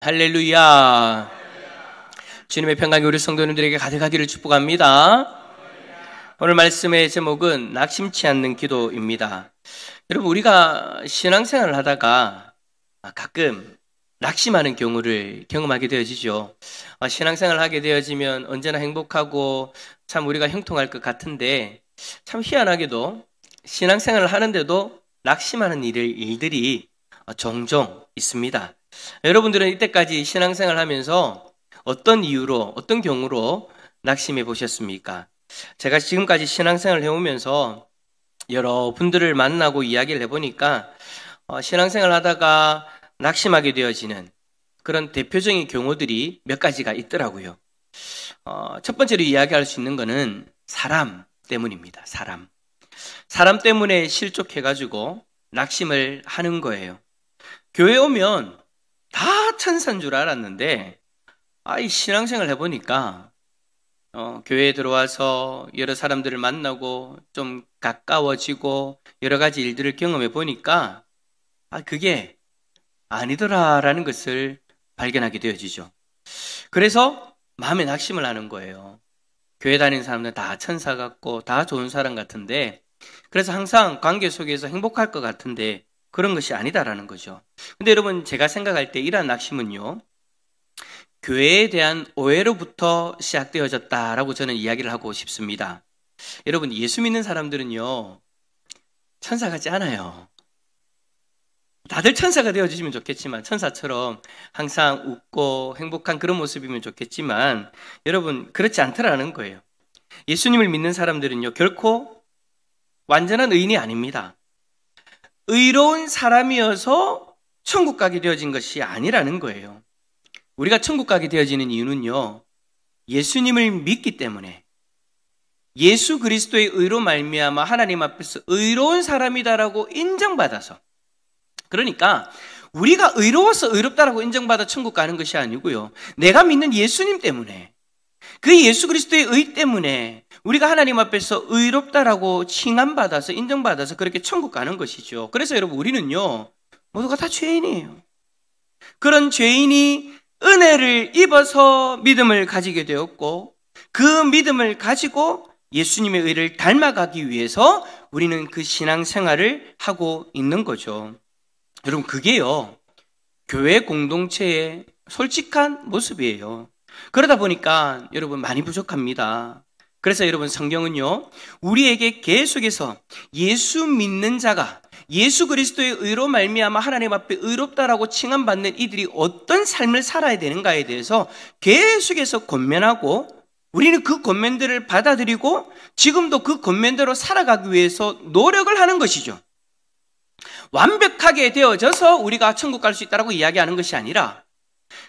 할렐루야. 주님의 평강이 우리 성도님들에게 가득하기를 축복합니다. 오늘 말씀의 제목은 낙심치 않는 기도입니다. 여러분, 우리가 신앙생활을 하다가 가끔 낙심하는 경우를 경험하게 되어지죠. 신앙생활을 하게 되어지면 언제나 행복하고 참 우리가 형통할 것 같은데, 참 희한하게도 신앙생활을 하는데도 낙심하는 일들이 종종 있습니다. 여러분들은 이때까지 신앙생활을 하면서 어떤 이유로, 어떤 경우로 낙심해 보셨습니까? 제가 지금까지 신앙생활을 해오면서 여러 분들을 만나고 이야기를 해보니까 신앙생활을 하다가 낙심하게 되어지는 그런 대표적인 경우들이 몇 가지가 있더라고요. 첫 번째로 이야기할 수 있는 거는 사람 때문입니다. 사람 때문에 실족해가지고 낙심을 하는 거예요. 교회 오면 다 천사인 줄 알았는데, 이 신앙생활 해보니까 교회에 들어와서 여러 사람들을 만나고 좀 가까워지고 여러 가지 일들을 경험해 보니까 그게 아니더라라는 것을 발견하게 되어지죠. 그래서 마음에 낙심을 하는 거예요. 교회 다니는 사람들 다 천사 같고 다 좋은 사람 같은데, 그래서 항상 관계 속에서 행복할 것 같은데 그런 것이 아니다라는 거죠. 근데 여러분, 제가 생각할 때 이러한 낙심은요, 교회에 대한 오해로부터 시작되어졌다라고 저는 이야기를 하고 싶습니다. 여러분, 예수 믿는 사람들은요, 천사 같지 않아요. 다들 천사가 되어주시면 좋겠지만, 천사처럼 항상 웃고 행복한 그런 모습이면 좋겠지만, 여러분, 그렇지 않더라는 거예요. 예수님을 믿는 사람들은요, 결코 완전한 의인이 아닙니다. 의로운 사람이어서 천국 가게 되어진 것이 아니라는 거예요. 우리가 천국 가게 되어지는 이유는요, 예수님을 믿기 때문에, 예수 그리스도의 의로 말미암아 하나님 앞에서 의로운 사람이다라고 인정받아서, 그러니까 우리가 의로워서 의롭다라고 인정받아 천국 가는 것이 아니고요, 내가 믿는 예수님 때문에, 그 예수 그리스도의 의 때문에 우리가 하나님 앞에서 의롭다라고 칭함받아서 인정받아서 그렇게 천국 가는 것이죠. 그래서 여러분, 우리는요, 모두가 다 죄인이에요. 그런 죄인이 은혜를 입어서 믿음을 가지게 되었고, 그 믿음을 가지고 예수님의 의를 닮아가기 위해서 우리는 그 신앙생활을 하고 있는 거죠. 여러분, 그게요, 교회 공동체의 솔직한 모습이에요. 그러다 보니까 여러분, 많이 부족합니다. 그래서 여러분, 성경은요, 우리에게 계속해서 예수 믿는 자가 예수 그리스도의 의로 말미암아 하나님 앞에 의롭다라고 칭함받는 이들이 어떤 삶을 살아야 되는가에 대해서 계속해서 권면하고, 우리는 그 권면들을 받아들이고 지금도 그 권면대로 살아가기 위해서 노력을 하는 것이죠. 완벽하게 되어져서 우리가 천국 갈 수 있다라고 이야기하는 것이 아니라,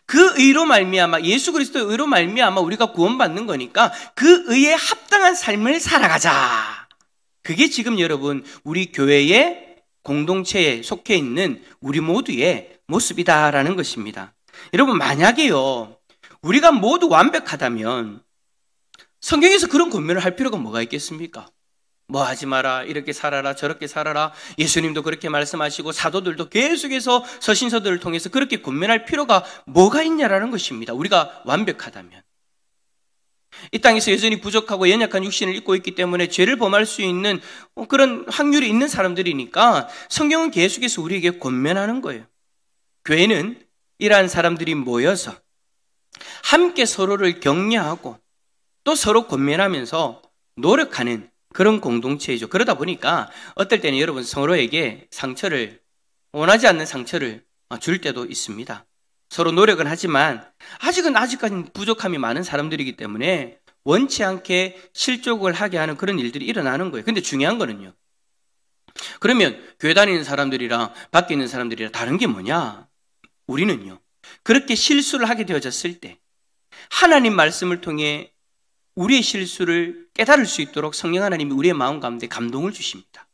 그 의로 말미암아, 예수 그리스도의 의로 말미암아 우리가 구원받는 거니까 그 의에 합당한 삶을 살아가자. 그게 지금 여러분, 우리 교회의 공동체에 속해 있는 우리 모두의 모습이다라는 것입니다. 여러분, 만약에요, 우리가 모두 완벽하다면 성경에서 그런 권면을 할 필요가 뭐가 있겠습니까? 뭐 하지 마라, 이렇게 살아라, 저렇게 살아라, 예수님도 그렇게 말씀하시고 사도들도 계속해서 서신서들을 통해서 그렇게 권면할 필요가 뭐가 있냐라는 것입니다. 우리가 완벽하다면. 이 땅에서 여전히 부족하고 연약한 육신을 입고 있기 때문에 죄를 범할 수 있는 그런 확률이 있는 사람들이니까 성경은 계속해서 우리에게 권면하는 거예요. 교회는 이러한 사람들이 모여서 함께 서로를 격려하고 또 서로 권면하면서 노력하는 그런 공동체이죠. 그러다 보니까 어떨 때는 여러분, 서로에게 원하지 않는 상처를 줄 때도 있습니다. 서로 노력은 하지만 아직까지 부족함이 많은 사람들이기 때문에 원치 않게 실족을 하게 하는 그런 일들이 일어나는 거예요. 근데 중요한 거는요, 그러면 교회 다니는 사람들이랑 밖에 있는 사람들이랑 다른 게 뭐냐? 우리는요, 그렇게 실수를 하게 되어졌을 때 하나님 말씀을 통해 우리의 실수를 깨달을 수 있도록 성령 하나님이 우리의 마음 가운데 감동을 주십니다.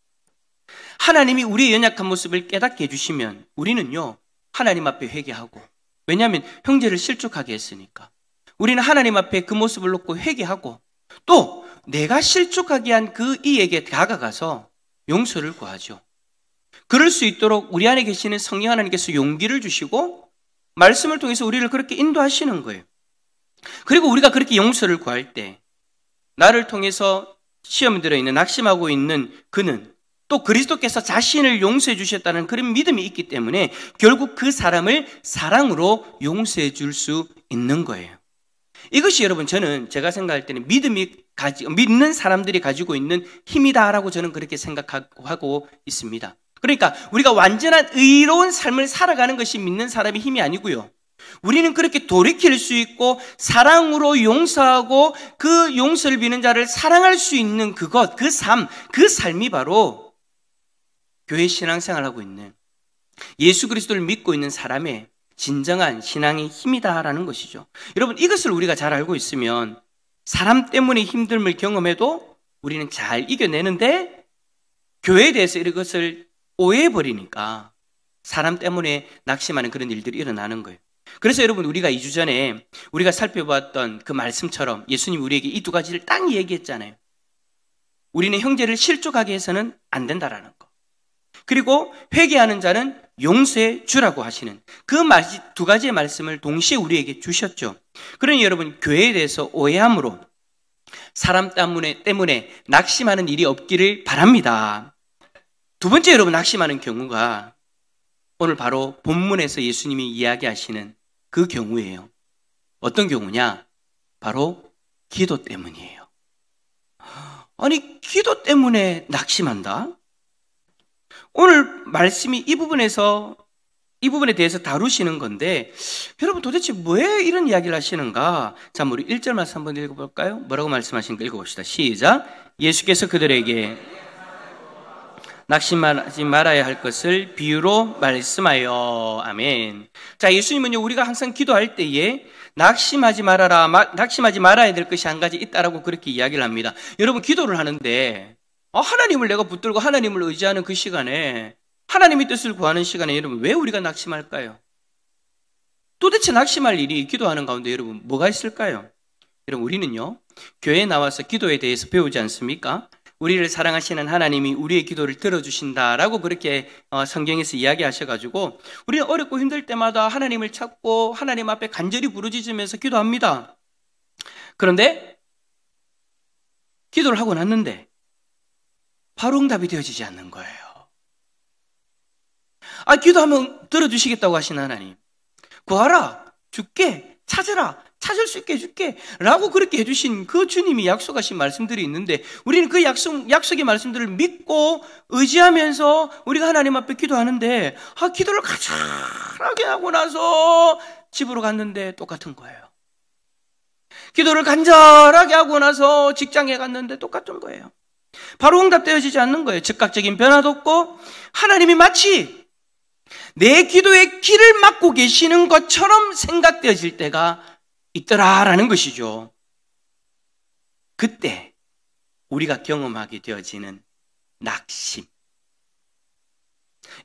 하나님이 우리의 연약한 모습을 깨닫게 해주시면 우리는요, 하나님 앞에 회개하고, 왜냐하면 형제를 실족하게 했으니까 우리는 하나님 앞에 그 모습을 놓고 회개하고, 또 내가 실족하게 한 그 이에게 다가가서 용서를 구하죠. 그럴 수 있도록 우리 안에 계시는 성령 하나님께서 용기를 주시고 말씀을 통해서 우리를 그렇게 인도하시는 거예요. 그리고 우리가 그렇게 용서를 구할 때 나를 통해서 시험에 들어있는 낙심하고 있는 그는 또 그리스도께서 자신을 용서해 주셨다는 그런 믿음이 있기 때문에 결국 그 사람을 사랑으로 용서해 줄 수 있는 거예요. 이것이 여러분 제가 생각할 때는 믿는 사람들이 가지고 있는 힘이다라고 저는 그렇게 생각하고 있습니다. 그러니까 우리가 완전한 의로운 삶을 살아가는 것이 믿는 사람의 힘이 아니고요. 우리는 그렇게 돌이킬 수 있고 사랑으로 용서하고 그 용서를 비는 자를 사랑할 수 있는 그 삶이 바로 교회 신앙생활하고 있는 예수 그리스도를 믿고 있는 사람의 진정한 신앙의 힘이다라는 것이죠. 여러분 이것을 우리가 잘 알고 있으면 사람 때문에 힘듦을 경험해도 우리는 잘 이겨내는데 교회에 대해서 이것을 오해해버리니까 사람 때문에 낙심하는 그런 일들이 일어나는 거예요. 그래서 여러분 우리가 2주 전에 우리가 살펴봤던 그 말씀처럼 예수님 우리에게 이 두 가지를 딱 얘기했잖아요. 우리는 형제를 실족하게 해서는 안 된다라는 거. 그리고 회개하는 자는 용서해 주라고 하시는 그 두 가지의 말씀을 동시에 우리에게 주셨죠. 그러니 여러분 교회에 대해서 오해함으로 사람 때문에 낙심하는 일이 없기를 바랍니다. 두 번째 여러분 낙심하는 경우가 오늘 바로 본문에서 예수님이 이야기하시는 그 경우예요. 어떤 경우냐? 바로 기도 때문이에요. 아니 기도 때문에 낙심한다? 오늘 말씀이 이 부분에 대해서 다루시는 건데 여러분 도대체 왜 이런 이야기를 하시는가? 자, 우리 1절 말씀 한번 읽어볼까요? 뭐라고 말씀하시는가 읽어봅시다. 시작. 예수께서 그들에게 낙심하지 말아야 할 것을 비유로 말씀하여. 아멘. 자, 예수님은요 우리가 항상 기도할 때에 낙심하지 말아야 될 것이 한 가지 있다라고 그렇게 이야기를 합니다. 여러분 기도를 하는데 하나님을 내가 붙들고 하나님을 의지하는 그 시간에 하나님의 뜻을 구하는 시간에 여러분 왜 우리가 낙심할까요? 도대체 낙심할 일이 기도하는 가운데 여러분 뭐가 있을까요? 여러분 우리는요 교회에 나와서 기도에 대해서 배우지 않습니까? 우리를 사랑하시는 하나님이 우리의 기도를 들어주신다라고 그렇게 성경에서 이야기하셔가지고 우리는 어렵고 힘들 때마다 하나님을 찾고 하나님 앞에 간절히 부르짖으면서 기도합니다. 그런데 기도를 하고 났는데 바로 응답이 되어지지 않는 거예요. 기도하면 들어주시겠다고 하신 하나님, 구하라, 줄게, 찾으라, 찾을 수 있게 해줄게 라고 그렇게 해주신 그 주님이 약속하신 말씀들이 있는데 우리는 그 약속의 말씀들을 믿고 의지하면서 우리가 하나님 앞에 기도하는데 기도를 간절하게 하고 나서 집으로 갔는데 똑같은 거예요. 기도를 간절하게 하고 나서 직장에 갔는데 똑같은 거예요. 바로 응답되어지지 않는 거예요. 즉각적인 변화도 없고 하나님이 마치 내 기도의 길을 막고 계시는 것처럼 생각되어질 때가 있더라라는 것이죠. 그때 우리가 경험하게 되어지는 낙심.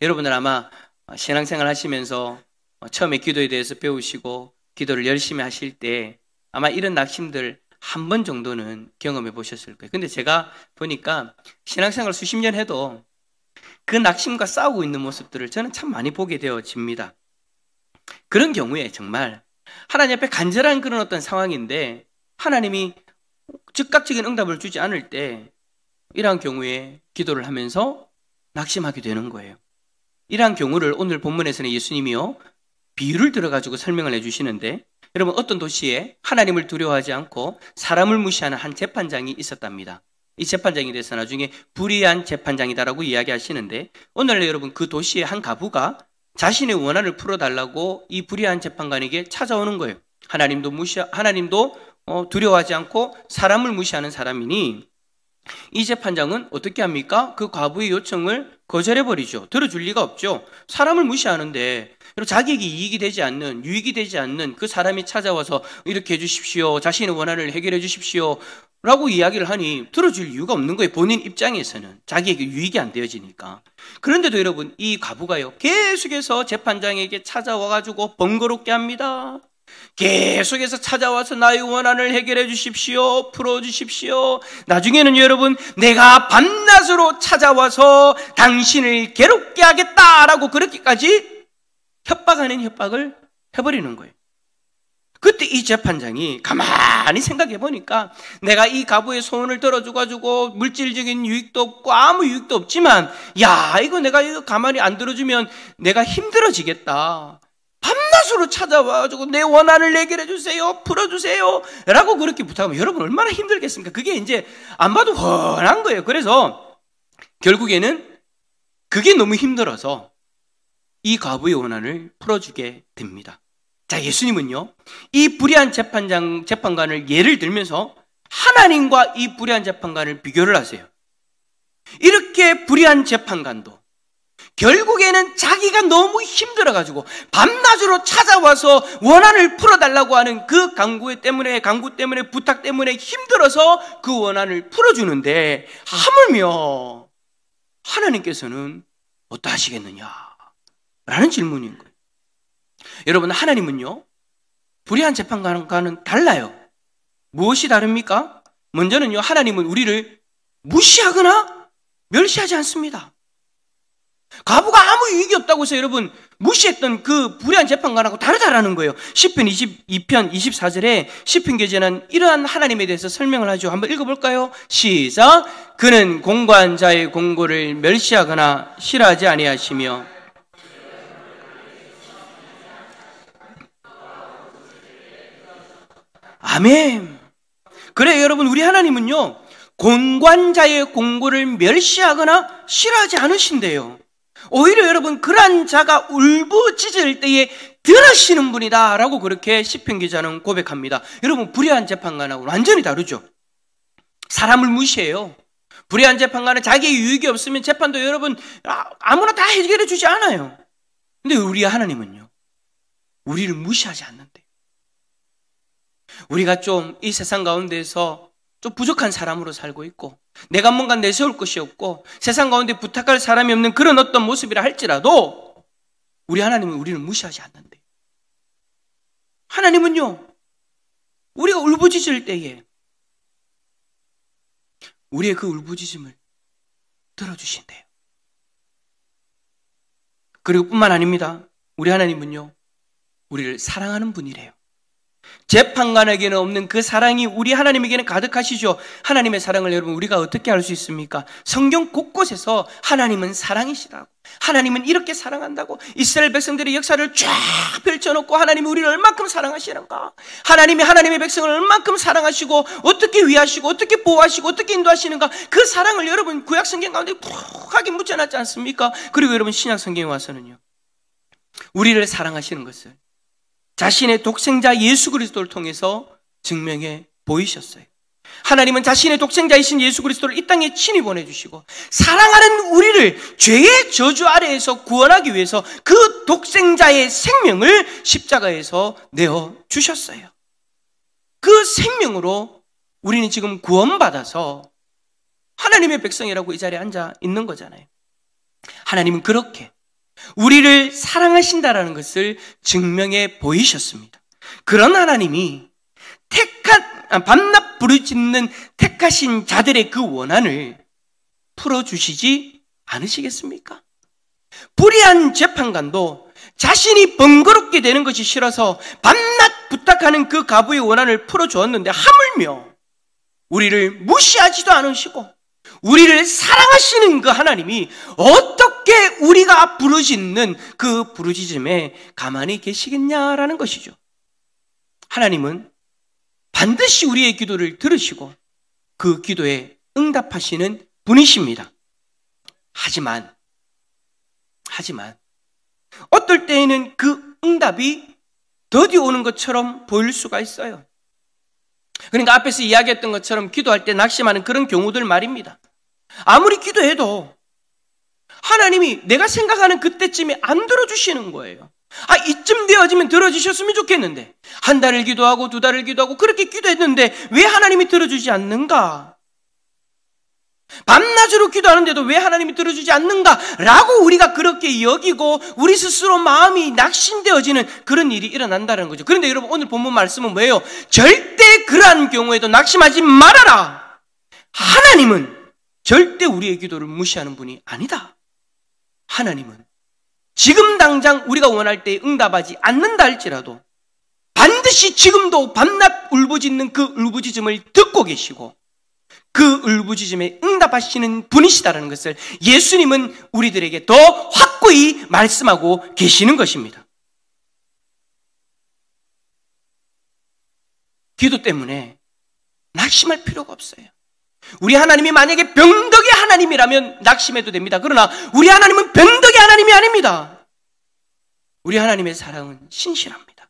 여러분들 아마 신앙생활 하시면서 처음에 기도에 대해서 배우시고 기도를 열심히 하실 때 아마 이런 낙심들 한 번 정도는 경험해 보셨을 거예요. 근데 제가 보니까 신앙생활 수십 년 해도 그 낙심과 싸우고 있는 모습들을 저는 참 많이 보게 되어집니다. 그런 경우에 정말 하나님 앞에 간절한 그런 어떤 상황인데 하나님이 즉각적인 응답을 주지 않을 때 이러한 경우에 기도를 하면서 낙심하게 되는 거예요. 이러한 경우를 오늘 본문에서는 예수님이요 비유를 들어가지고 설명을 해주시는데 여러분 어떤 도시에 하나님을 두려워하지 않고 사람을 무시하는 한 재판장이 있었답니다. 이 재판장에 대해서 나중에 불의한 재판장이다라고 이야기하시는데 오늘 여러분 그 도시의 한 가부가 자신의 원한을 풀어달라고 이 불의한 재판관에게 찾아오는 거예요. 하나님도 두려워하지 않고 사람을 무시하는 사람이니 이 재판장은 어떻게 합니까? 그 과부의 요청을 거절해버리죠. 들어줄 리가 없죠. 사람을 무시하는데 자기에게 이익이 되지 않는, 유익이 되지 않는 그 사람이 찾아와서 이렇게 해주십시오, 자신의 원한을 해결해 주십시오 라고 이야기를 하니 들어줄 이유가 없는 거예요. 본인 입장에서는 자기에게 유익이 안 되어지니까. 그런데도 여러분 이 과부가요 계속해서 재판장에게 찾아와가지고 번거롭게 합니다. 계속해서 찾아와서 나의 원한을 해결해 주십시오, 풀어주십시오. 나중에는 여러분 내가 밤낮으로 찾아와서 당신을 괴롭게 하겠다라고 그렇게까지 협박하는 협박을 해버리는 거예요. 그때 이 재판장이 가만히 생각해 보니까 내가 이 가부의 소원을 들어줘가지고 물질적인 유익도 없고 아무 유익도 없지만 이거 내가 이거 가만히 안 들어주면 내가 힘들어지겠다. 밤낮으로 찾아와가지고 내 원한을 해결해 주세요, 풀어주세요 라고 그렇게 부탁하면 여러분 얼마나 힘들겠습니까? 그게 이제 안 봐도 훤한 거예요. 그래서 결국에는 그게 너무 힘들어서 이 과부의 원한을 풀어주게 됩니다. 자, 예수님은요, 이 불의한 재판관을 예를 들면서 하나님과 이 불의한 재판관을 비교를 하세요. 이렇게 불의한 재판관도 결국에는 자기가 너무 힘들어가지고 밤낮으로 찾아와서 원한을 풀어달라고 하는 그 강구 때문에 부탁 때문에 힘들어서 그 원한을 풀어주는데 하물며 하나님께서는 어떠하시겠느냐 라는 질문인 거예요. 여러분, 하나님은요, 불의한 재판관과는 달라요. 무엇이 다릅니까? 먼저는요, 하나님은 우리를 무시하거나 멸시하지 않습니다. 과부가 아무 유익이 없다고 해서 여러분 무시했던 그 불의한 재판관하고 다르다라는 거예요. 시편 22편 24절에 시편 기자는 이러한 하나님에 대해서 설명을 하죠. 한번 읽어볼까요? 시작. 그는 공고한 자의 공고를 멸시하거나 싫어하지 아니하시며 아멘. 그래, 여러분, 우리 하나님은요, 공관자의 공고를 멸시하거나 싫어하지 않으신대요. 오히려 여러분, 그러한 자가 울부짖을 때에 들으시는 분이다 라고 그렇게 시편 기자는 고백합니다. 여러분, 불의한 재판관하고 완전히 다르죠. 사람을 무시해요. 불의한 재판관은 자기의 유익이 없으면 재판도 여러분 아무나 다 해결해 주지 않아요. 근데 우리 하나님은요, 우리를 무시하지 않는데, 우리가 좀 이 세상 가운데서 좀 부족한 사람으로 살고 있고 내가 뭔가 내세울 것이 없고 세상 가운데 부탁할 사람이 없는 그런 어떤 모습이라 할지라도 우리 하나님은 우리를 무시하지 않는데, 하나님은요, 우리가 울부짖을 때에 우리의 그 울부짖음을 들어주신대요. 그리고 뿐만 아닙니다. 우리 하나님은요, 우리를 사랑하는 분이래요. 재판관에게는 없는 그 사랑이 우리 하나님에게는 가득하시죠. 하나님의 사랑을 여러분 우리가 어떻게 알 수 있습니까? 성경 곳곳에서 하나님은 사랑이시라고, 하나님은 이렇게 사랑한다고, 이스라엘 백성들의 역사를 쫙 펼쳐놓고 하나님이 우리를 얼만큼 사랑하시는가, 하나님의 백성을 얼만큼 사랑하시고 어떻게 위하시고 어떻게 보호하시고 어떻게 인도하시는가, 그 사랑을 여러분 구약 성경 가운데 푹하게 묻혀놨지 않습니까? 그리고 여러분 신약 성경에 와서는요, 우리를 사랑하시는 것을 자신의 독생자 예수 그리스도를 통해서 증명해 보이셨어요. 하나님은 자신의 독생자이신 예수 그리스도를 이 땅에 친히 보내주시고 사랑하는 우리를 죄의 저주 아래에서 구원하기 위해서 그 독생자의 생명을 십자가에서 내어주셨어요. 그 생명으로 우리는 지금 구원받아서 하나님의 백성이라고 이 자리에 앉아 있는 거잖아요. 하나님은 그렇게 우리를 사랑하신다라는 것을 증명해 보이셨습니다. 그런 하나님이 밤낮 부르짖는 택하신 자들의 그 원한을 풀어주시지 않으시겠습니까? 불의한 재판관도 자신이 번거롭게 되는 것이 싫어서 밤낮 부탁하는 그 가부의 원한을 풀어주었는데 하물며 우리를 무시하지도 않으시고 우리를 사랑하시는 그 하나님이 어떻게 우리가 부르짖는 그 부르짖음에 가만히 계시겠냐라는 것이죠. 하나님은 반드시 우리의 기도를 들으시고 그 기도에 응답하시는 분이십니다. 하지만 어떨 때에는 그 응답이 더디 오는 것처럼 보일 수가 있어요. 그러니까 앞에서 이야기했던 것처럼 기도할 때 낙심하는 그런 경우들 말입니다. 아무리 기도해도 하나님이 내가 생각하는 그때쯤에 안 들어주시는 거예요. 이쯤 되어지면 들어주셨으면 좋겠는데 한 달을 기도하고 두 달을 기도하고 그렇게 기도했는데 왜 하나님이 들어주지 않는가? 밤낮으로 기도하는데도 왜 하나님이 들어주지 않는가라고 우리가 그렇게 여기고 우리 스스로 마음이 낙심되어지는 그런 일이 일어난다는 거죠. 그런데 여러분, 오늘 본문 말씀은 뭐예요? 절대 그러한 경우에도 낙심하지 말아라. 하나님은 절대 우리의 기도를 무시하는 분이 아니다. 하나님은 지금 당장 우리가 원할 때 응답하지 않는다 할지라도 반드시 지금도 밤낮 울부짖는 그 울부짖음을 듣고 계시고 그 울부짖음에 응답하시는 분이시다라는 것을 예수님은 우리들에게 더 확고히 말씀하고 계시는 것입니다. 기도 때문에 낙심할 필요가 없어요. 우리 하나님이 만약에 병덕의 하나님이라면 낙심해도 됩니다. 그러나 우리 하나님은 병덕의 하나님이 아닙니다. 우리 하나님의 사랑은 신실합니다.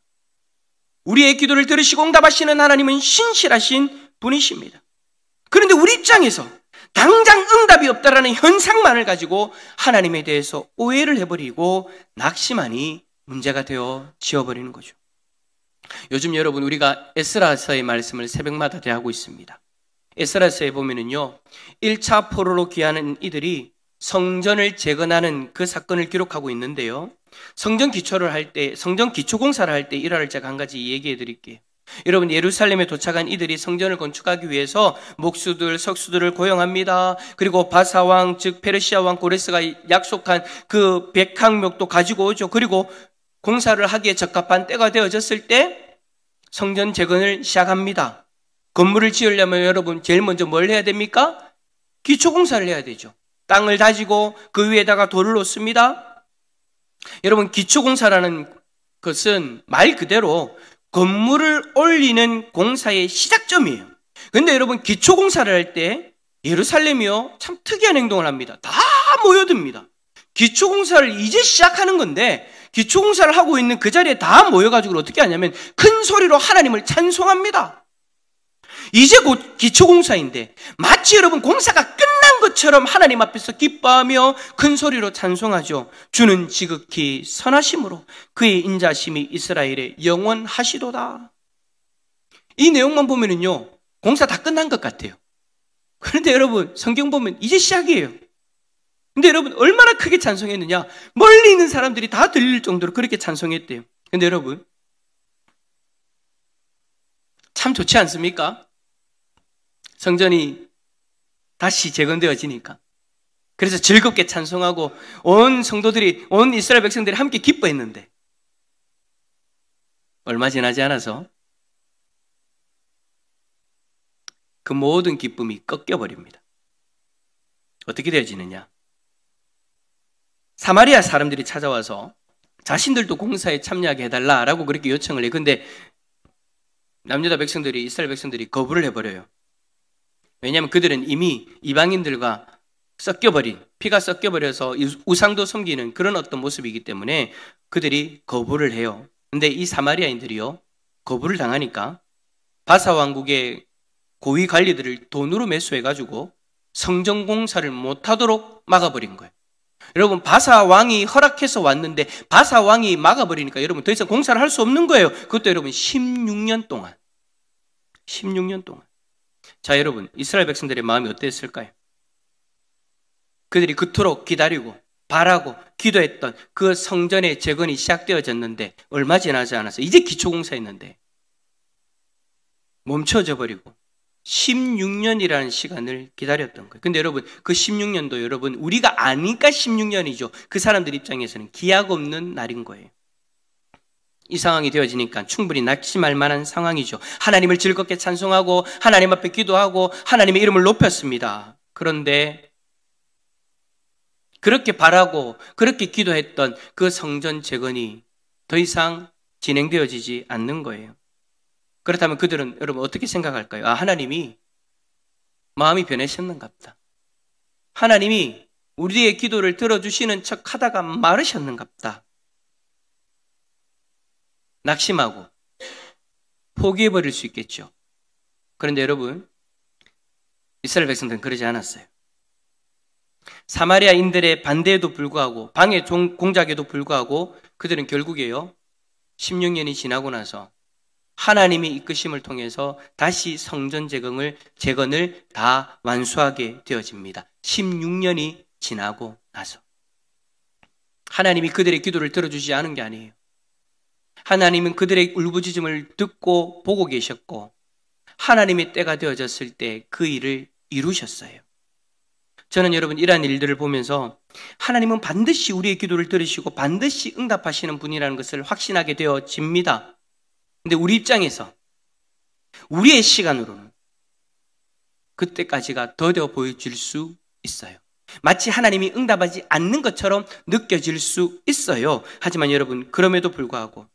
우리의 기도를 들으시고 응답하시는 하나님은 신실하신 분이십니다. 그런데 우리 입장에서 당장 응답이 없다라는 현상만을 가지고 하나님에 대해서 오해를 해버리고 낙심하니 문제가 되어 지어버리는 거죠. 요즘 여러분 우리가 에스라서의 말씀을 새벽마다 대하고 있습니다. 에스라서에 보면은요, 1차 포로로 귀하는 이들이 성전을 재건하는 그 사건을 기록하고 있는데요. 성전 기초를 할 때, 성전 기초 공사를 할 때 일화를 제가 한 가지 얘기해 드릴게요. 여러분, 예루살렘에 도착한 이들이 성전을 건축하기 위해서 목수들, 석수들을 고용합니다. 그리고 바사왕, 즉 페르시아 왕 고레스가 약속한 그 백항목도 가지고 오죠. 그리고 공사를 하기에 적합한 때가 되어졌을 때 성전 재건을 시작합니다. 건물을 지으려면 여러분 제일 먼저 뭘 해야 됩니까? 기초 공사를 해야 되죠. 땅을 다지고 그 위에다가 돌을 놓습니다. 여러분, 기초 공사라는 것은 말 그대로 건물을 올리는 공사의 시작점이에요. 그런데 여러분, 기초 공사를 할 때 예루살렘이요, 참 특이한 행동을 합니다. 다 모여듭니다. 기초 공사를 이제 시작하는 건데 기초 공사를 하고 있는 그 자리에 다 모여가지고 어떻게 하냐면 큰 소리로 하나님을 찬송합니다. 이제 곧 기초 공사인데 마치 여러분 공사가 끝난 것처럼 하나님 앞에서 기뻐하며 큰 소리로 찬송하죠. 주는 지극히 선하심으로 그의 인자심이 이스라엘에 영원하시도다. 이 내용만 보면은요, 공사 다 끝난 것 같아요. 그런데 여러분, 성경 보면 이제 시작이에요. 근데 여러분, 얼마나 크게 찬송했느냐? 멀리 있는 사람들이 다 들릴 정도로 그렇게 찬송했대요. 근데 여러분, 참 좋지 않습니까? 성전이 다시 재건되어지니까. 그래서 즐겁게 찬송하고 온 성도들이, 온 이스라엘 백성들이 함께 기뻐했는데 얼마 지나지 않아서 그 모든 기쁨이 꺾여버립니다. 어떻게 되어지느냐? 사마리아 사람들이 찾아와서 자신들도 공사에 참여하게 해달라라고 그렇게 요청을 해요. 근데 남유다 백성들이, 이스라엘 백성들이 거부를 해버려요. 왜냐하면 그들은 이미 이방인들과 섞여버린, 피가 섞여버려서 우상도 섬기는 그런 어떤 모습이기 때문에 그들이 거부를 해요. 근데 이 사마리아인들이요, 거부를 당하니까 바사 왕국의 고위 관리들을 돈으로 매수해가지고 성전 공사를 못하도록 막아버린 거예요. 여러분, 바사 왕이 허락해서 왔는데 바사 왕이 막아버리니까 여러분 더 이상 공사를 할 수 없는 거예요. 그것도 여러분 16년 동안. 자, 여러분, 이스라엘 백성들의 마음이 어땠을까요? 그들이 그토록 기다리고 바라고 기도했던 그 성전의 재건이 시작되어졌는데 얼마 지나지 않아서 이제 기초공사했는데 멈춰져 버리고 16년이라는 시간을 기다렸던 거예요. 근데 여러분, 그 16년도 여러분 우리가 아니까 16년이죠. 그 사람들 입장에서는 기약 없는 날인 거예요. 이 상황이 되어지니까 충분히 낙심할 만한 상황이죠. 하나님을 즐겁게 찬송하고 하나님 앞에 기도하고 하나님의 이름을 높였습니다. 그런데 그렇게 바라고 그렇게 기도했던 그 성전 재건이 더 이상 진행되어지지 않는 거예요. 그렇다면 그들은 여러분 어떻게 생각할까요? 아, 하나님이 마음이 변하셨는갑다. 하나님이 우리의 기도를 들어주시는 척 하다가 마르셨는갑다. 낙심하고 포기해버릴 수 있겠죠. 그런데 여러분, 이스라엘 백성들은 그러지 않았어요. 사마리아인들의 반대에도 불구하고 방해 공작에도 불구하고 그들은 결국에요 16년이 지나고 나서 하나님의 이끄심을 통해서 다시 성전 재건을 다 완수하게 되어집니다. 16년이 지나고 나서 하나님이 그들의 기도를 들어주지 않은 게 아니에요. 하나님은 그들의 울부짖음을 듣고 보고 계셨고 하나님의 때가 되어졌을 때 그 일을 이루셨어요. 저는 여러분 이러한 일들을 보면서 하나님은 반드시 우리의 기도를 들으시고 반드시 응답하시는 분이라는 것을 확신하게 되어집니다. 근데 우리 입장에서 우리의 시간으로는 그때까지가 더뎌 보여질 수 있어요. 마치 하나님이 응답하지 않는 것처럼 느껴질 수 있어요. 하지만 여러분, 그럼에도 불구하고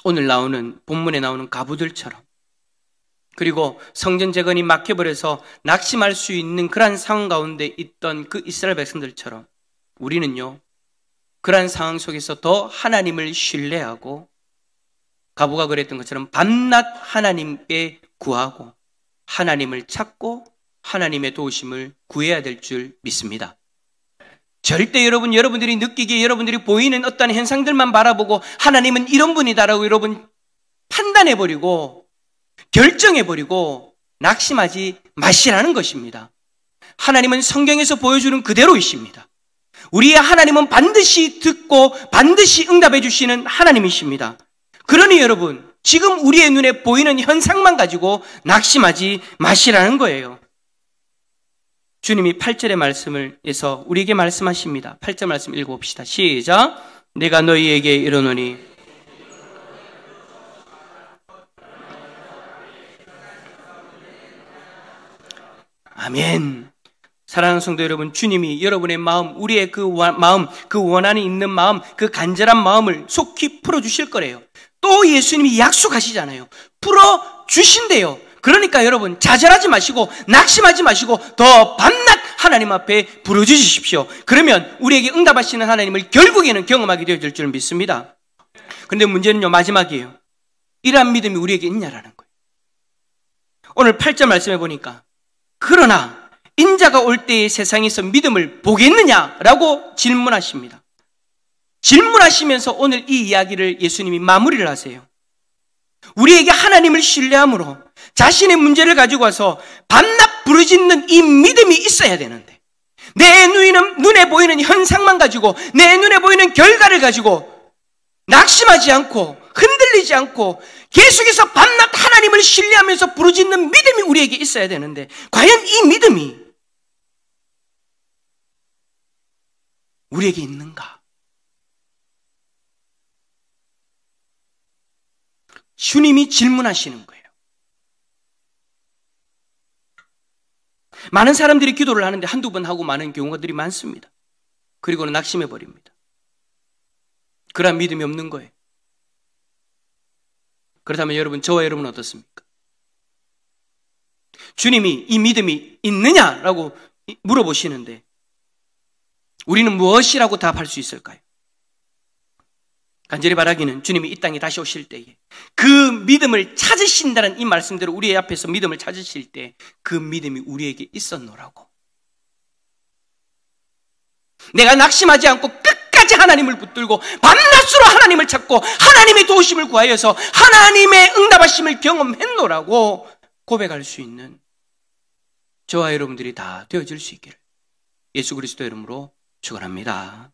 오늘 나오는 본문에 나오는 과부들처럼, 그리고 성전 재건이 막혀버려서 낙심할 수 있는 그러한 상황 가운데 있던 그 이스라엘 백성들처럼 우리는요, 그러한 상황 속에서 더 하나님을 신뢰하고 과부가 그랬던 것처럼 밤낮 하나님께 구하고 하나님을 찾고 하나님의 도우심을 구해야 될 줄 믿습니다. 절대 여러분들이 느끼기에 여러분들이 보이는 어떤 현상들만 바라보고 하나님은 이런 분이다라고 여러분 판단해버리고 결정해버리고 낙심하지 마시라는 것입니다. 하나님은 성경에서 보여주는 그대로이십니다. 우리의 하나님은 반드시 듣고 반드시 응답해 주시는 하나님이십니다. 그러니 여러분, 지금 우리의 눈에 보이는 현상만 가지고 낙심하지 마시라는 거예요. 주님이 8절의 말씀을 해서 우리에게 말씀하십니다. 8절 말씀 읽어봅시다. 시작. 내가 너희에게 이르노니 아멘. 사랑하는 성도 여러분, 주님이 여러분의 마음, 우리의 그 마음, 그 원한이 있는 마음, 그 간절한 마음을 속히 풀어주실 거래요. 또 예수님이 약속하시잖아요. 풀어주신대요. 그러니까 여러분, 좌절하지 마시고 낙심하지 마시고 더 밤낮 하나님 앞에 부르짖으십시오. 그러면 우리에게 응답하시는 하나님을 결국에는 경험하게 되어질 줄 믿습니다. 그런데 문제는요, 마지막이에요. 이러한 믿음이 우리에게 있냐라는 거예요. 오늘 8절 말씀해 보니까 그러나 인자가 올 때의 세상에서 믿음을 보겠느냐라고 질문하십니다. 질문하시면서 오늘 이 이야기를 예수님이 마무리를 하세요. 우리에게 하나님을 신뢰함으로 자신의 문제를 가지고 와서 밤낮 부르짖는 이 믿음이 있어야 되는데, 내 눈에 보이는 현상만 가지고, 내 눈에 보이는 결과를 가지고 낙심하지 않고 흔들리지 않고 계속해서 밤낮 하나님을 신뢰하면서 부르짖는 믿음이 우리에게 있어야 되는데, 과연 이 믿음이 우리에게 있는가? 주님이 질문하시는 거예요. 많은 사람들이 기도를 하는데 한두 번 하고 마는 경우들이 많습니다. 그리고는 낙심해 버립니다. 그런 믿음이 없는 거예요. 그렇다면 여러분, 저와 여러분은 어떻습니까? 주님이 이 믿음이 있느냐라고 물어보시는데 우리는 무엇이라고 답할 수 있을까요? 간절히 바라기는 주님이 이 땅에 다시 오실 때에 그 믿음을 찾으신다는 이 말씀대로 우리 앞에서 믿음을 찾으실 때 그 믿음이 우리에게 있었노라고. 내가 낙심하지 않고 끝까지 하나님을 붙들고 밤낮으로 하나님을 찾고 하나님의 도우심을 구하여서 하나님의 응답하심을 경험했노라고 고백할 수 있는 저와 여러분들이 다 되어질 수 있기를 예수 그리스도 이름으로 축원합니다.